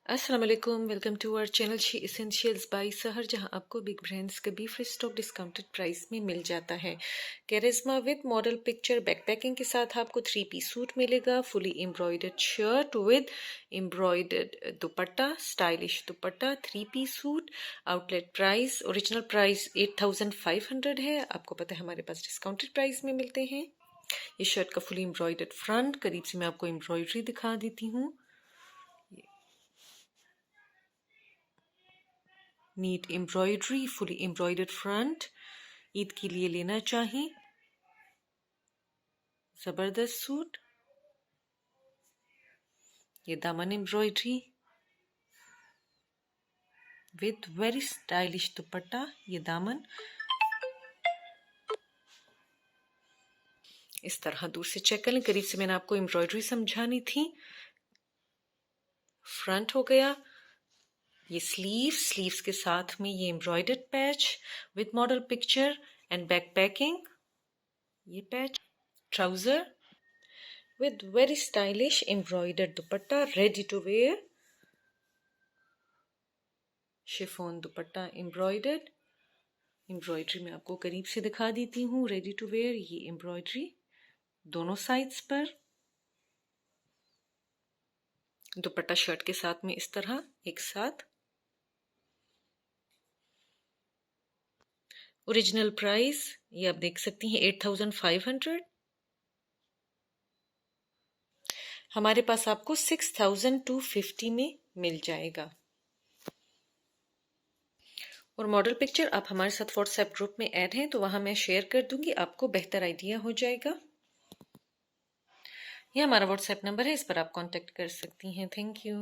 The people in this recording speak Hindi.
अस्सलाम वालेकुम, welcome to our channel she essentials by Sahar, जहां आपको बिग ब्रांड्स का be free stock discounted price में मिल जाता है। Charizma with model picture backpacking के साथ आपको 3 पीस सूट मिलेगा, fully embroidered shirt with embroidered dupatta, stylish dupatta, 3 piece suit. Outlet price, original price 8500 है। आपको पता है हमारे पास डिस्काउंटेड प्राइस में मिलते हैं। ये शर्ट का फुली एम्ब्रॉयडर्ड फ्रंट, करीब से मैं आपको एम्ब्रॉयडरी दिखा देती हूँ। Neat embroidery, fully embroidered front. Eid के लिए लेना चाहें, जबरदस्त सूट। ये दामन embroidery with very stylish dupatta. ये दामन इस तरह दूर से चेक कर लें। करीब से मैंने आपको एम्ब्रॉयडरी समझानी थी। फ्रंट हो गया। ये स्लीव्स के साथ में ये embroidered patch with model picture and back packing. ये patch, trouser with very stylish embroidered dupatta, ready to wear. Chiffon dupatta embroidered. Embroidery मैं आपको करीब से दिखा देती हूँ। रेडी टू वेयर ये एम्ब्रॉयडरी दोनों साइड्स पर। दुपट्टा शर्ट के साथ में इस तरह एक साथ। ओरिजिनल प्राइस ये आप देख सकती हैं 8500। हमारे पास आपको 6250 में मिल जाएगा। और मॉडल पिक्चर आप हमारे साथ व्हाट्सएप ग्रुप में ऐड हैं तो वहां मैं शेयर कर दूंगी, आपको बेहतर आइडिया हो जाएगा। यह हमारा व्हाट्सएप नंबर है, इस पर आप कांटेक्ट कर सकती हैं। Thank you.